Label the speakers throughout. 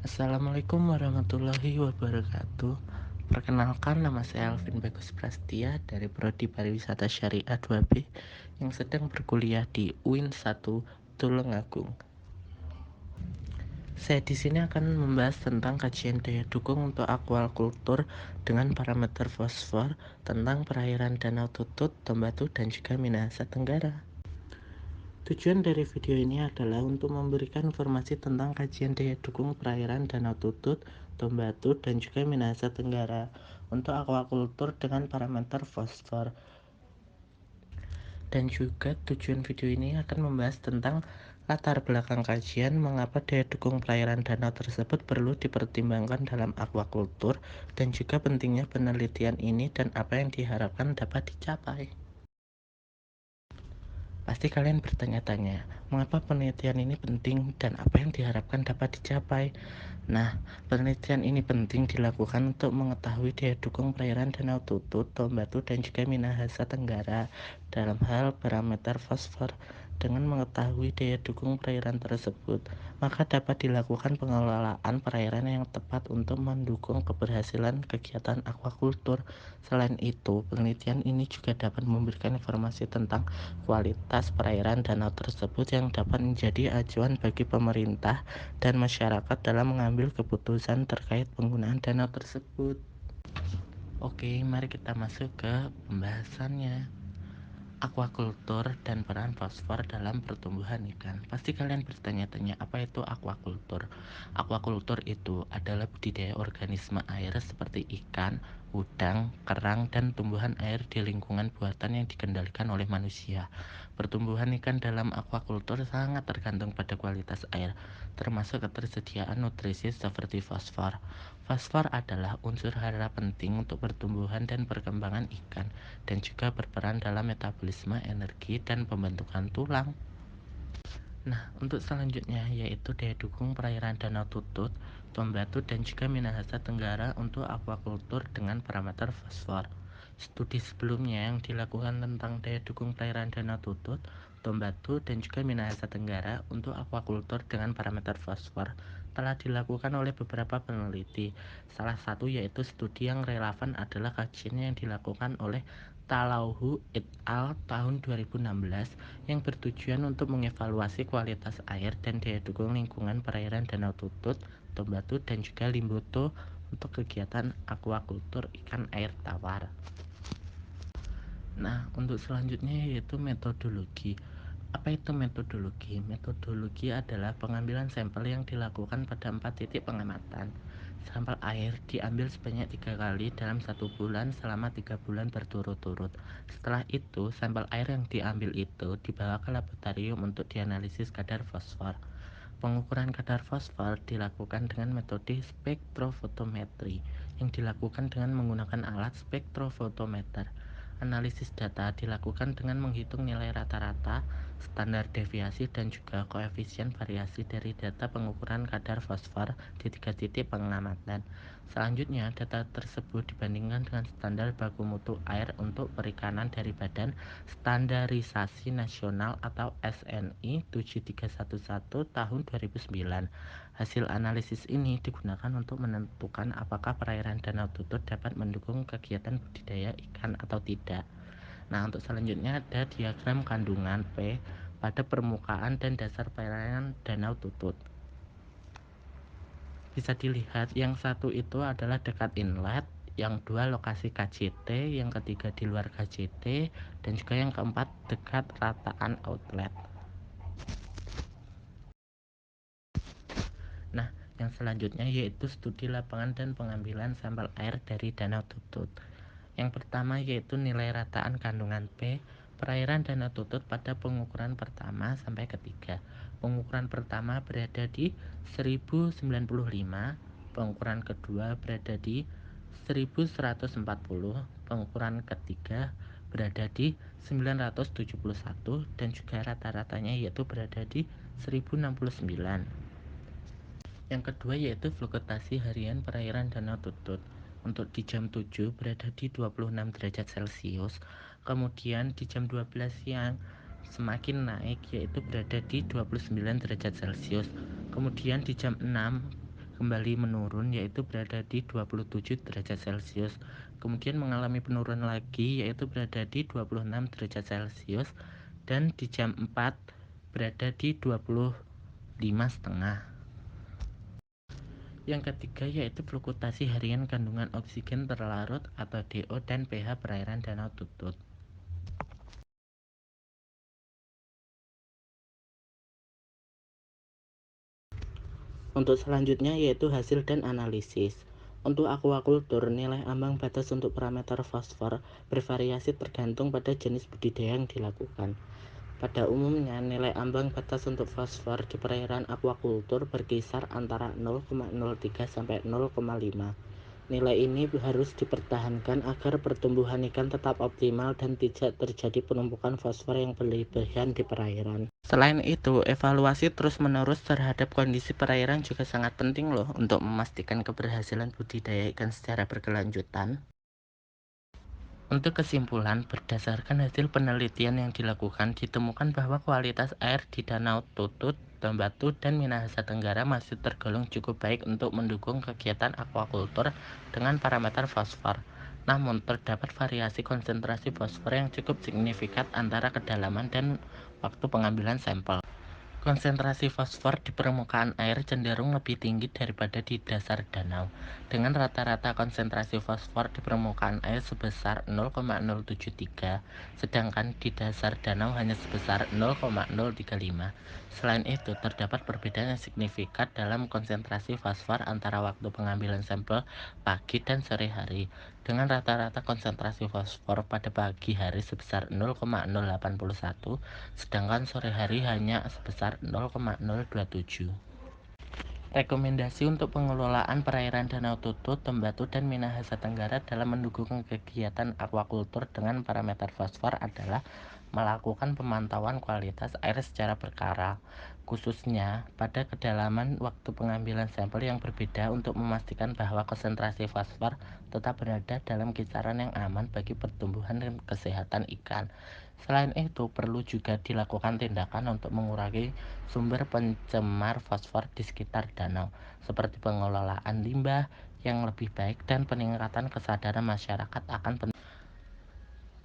Speaker 1: Assalamualaikum warahmatullahi wabarakatuh. Perkenalkan, nama saya Alvin Bagus Prastia dari Prodi Pariwisata Syariah 2B yang sedang berkuliah di UIN 1 Tulungagung. Saya di sini akan membahas tentang kajian daya dukung untuk aquacultur dengan parameter fosfor tentang perairan Danau Tutut, Tombatu, dan juga Minahasa Tenggara. Tujuan dari video ini adalah untuk memberikan informasi tentang kajian daya dukung perairan Danau Tutut, Tombatu, dan juga Minahasa Tenggara untuk aquacultur dengan parameter fosfor. Dan juga tujuan video ini akan membahas tentang latar belakang kajian mengapa daya dukung perairan danau tersebut perlu dipertimbangkan dalam aquacultur dan juga pentingnya penelitian ini dan apa yang diharapkan dapat dicapai. Pasti kalian bertanya-tanya, mengapa penelitian ini penting dan apa yang diharapkan dapat dicapai? Nah, penelitian ini penting dilakukan untuk mengetahui daya dukung perairan Danau Tutut, Tombatu, dan juga Minahasa Tenggara dalam hal parameter fosfor. Dengan mengetahui daya dukung perairan tersebut, maka dapat dilakukan pengelolaan perairan yang tepat untuk mendukung keberhasilan kegiatan aquacultur. Selain itu, penelitian ini juga dapat memberikan informasi tentang kualitas perairan danau tersebut yang dapat menjadi acuan bagi pemerintah dan masyarakat dalam mengambil keputusan terkait penggunaan danau tersebut. Oke, mari kita masuk ke pembahasannya. Aquacultur dan peran fosfor dalam pertumbuhan ikan. Pasti kalian bertanya-tanya, apa itu aquacultur? Aquacultur itu adalah budidaya organisme air seperti ikan, udang, kerang, dan tumbuhan air di lingkungan buatan yang dikendalikan oleh manusia. Pertumbuhan ikan dalam aquacultur sangat tergantung pada kualitas air, termasuk ketersediaan nutrisi seperti fosfor. Fosfor adalah unsur hara penting untuk pertumbuhan dan perkembangan ikan dan juga berperan dalam metabolisme energi dan pembentukan tulang. Nah, untuk selanjutnya yaitu daya dukung perairan Danau Tutut, Tombatu, dan juga Minahasa Tenggara untuk aquacultur dengan parameter fosfor. Studi sebelumnya yang dilakukan tentang daya dukung perairan Danau Tutut, Tombatu, dan juga Minahasa Tenggara untuk aquacultur dengan parameter fosfor telah dilakukan oleh beberapa peneliti. Salah satu yaitu studi yang relevan adalah kajian yang dilakukan oleh Talauhu et al. Tahun 2016 yang bertujuan untuk mengevaluasi kualitas air dan daya dukung lingkungan perairan Danau Tutut, Tombatu, dan juga Limboto untuk kegiatan aquacultur ikan air tawar. Nah, untuk selanjutnya yaitu metodologi. Apa itu metodologi? Metodologi adalah pengambilan sampel yang dilakukan pada 4 titik pengamatan. Sampel air diambil sebanyak 3 kali dalam 1 bulan selama 3 bulan berturut-turut. Setelah itu, sampel air yang diambil itu dibawa ke laboratorium untuk dianalisis kadar fosfor. Pengukuran kadar fosfor dilakukan dengan metode spektrofotometri yang dilakukan dengan menggunakan alat spektrofotometer. Analisis data dilakukan dengan menghitung nilai rata-rata, standar deviasi, dan juga koefisien variasi dari data pengukuran kadar fosfor di 3 titik pengamatan. Selanjutnya, data tersebut dibandingkan dengan standar baku mutu air untuk perikanan dari Badan Standarisasi Nasional atau SNI 7311 tahun 2009. Hasil analisis ini digunakan untuk menentukan apakah perairan Danau Tutut dapat mendukung kegiatan budidaya ikan atau tidak. Nah, untuk selanjutnya ada diagram kandungan P pada permukaan dan dasar perairan Danau Tutut. Bisa dilihat yang satu itu adalah dekat inlet, yang dua lokasi KJT, yang ketiga di luar KJT, dan juga yang keempat dekat rataan outlet. Nah, yang selanjutnya yaitu studi lapangan dan pengambilan sampel air dari Danau Tutut. Yang pertama yaitu nilai rataan kandungan P perairan Danau Tutut pada pengukuran pertama sampai ketiga. Pengukuran pertama berada di 1095, pengukuran kedua berada di 1140, pengukuran ketiga berada di 971 dan juga rata-ratanya yaitu berada di 1069. Yang kedua yaitu fluktuasi harian perairan Danau Tutut. Untuk di jam 7 berada di 26 derajat Celcius. Kemudian di jam 12 siang semakin naik yaitu berada di 29 derajat Celcius. Kemudian di jam 6 kembali menurun, yaitu berada di 27 derajat Celcius. Kemudian mengalami penurunan lagi, yaitu berada di 26 derajat Celcius, dan di jam 4 berada di 25,5. Yang ketiga yaitu fluktuasi harian kandungan oksigen terlarut atau DO dan pH perairan Danau Tutut. Untuk selanjutnya yaitu hasil dan analisis. Untuk aquaculture, nilai ambang batas untuk parameter fosfor bervariasi tergantung pada jenis budidaya yang dilakukan. Pada umumnya, nilai ambang batas untuk fosfor di perairan aquaculture berkisar antara 0,03 sampai 0,5. Nilai ini harus dipertahankan agar pertumbuhan ikan tetap optimal dan tidak terjadi penumpukan fosfor yang berlebihan di perairan. Selain itu, evaluasi terus-menerus terhadap kondisi perairan juga sangat penting loh untuk memastikan keberhasilan budidaya ikan secara berkelanjutan. Untuk kesimpulan, berdasarkan hasil penelitian yang dilakukan, ditemukan bahwa kualitas air di Danau Tutut, Tambatu, dan Minahasa Tenggara masih tergolong cukup baik untuk mendukung kegiatan aquaculture dengan parameter fosfor. Namun, terdapat variasi konsentrasi fosfor yang cukup signifikan antara kedalaman dan waktu pengambilan sampel. Konsentrasi fosfor di permukaan air cenderung lebih tinggi daripada di dasar danau, dengan rata-rata konsentrasi fosfor di permukaan air sebesar 0,073, sedangkan di dasar danau hanya sebesar 0,035. Selain itu, terdapat perbedaan yang signifikan dalam konsentrasi fosfor antara waktu pengambilan sampel pagi dan sore hari, dengan rata-rata konsentrasi fosfor pada pagi hari sebesar 0,081, sedangkan sore hari hanya sebesar 0,027. Rekomendasi untuk pengelolaan perairan Danau Tutut, Tambatu, dan Minahasa Tenggara dalam mendukung kegiatan aquaculture dengan parameter fosfor adalah melakukan pemantauan kualitas air secara berkala, khususnya pada kedalaman waktu pengambilan sampel yang berbeda untuk memastikan bahwa konsentrasi fosfor tetap berada dalam kisaran yang aman bagi pertumbuhan dan kesehatan ikan. Selain itu, perlu juga dilakukan tindakan untuk mengurangi sumber pencemar fosfor di sekitar danau, seperti pengelolaan limbah yang lebih baik dan peningkatan kesadaran masyarakat akan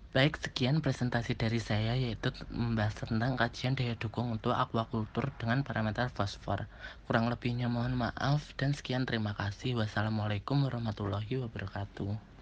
Speaker 1: Baik, sekian presentasi dari saya, yaitu membahas tentang kajian daya dukung untuk aquaculture dengan parameter fosfor. Kurang lebihnya mohon maaf, dan sekian terima kasih. Wassalamualaikum warahmatullahi wabarakatuh.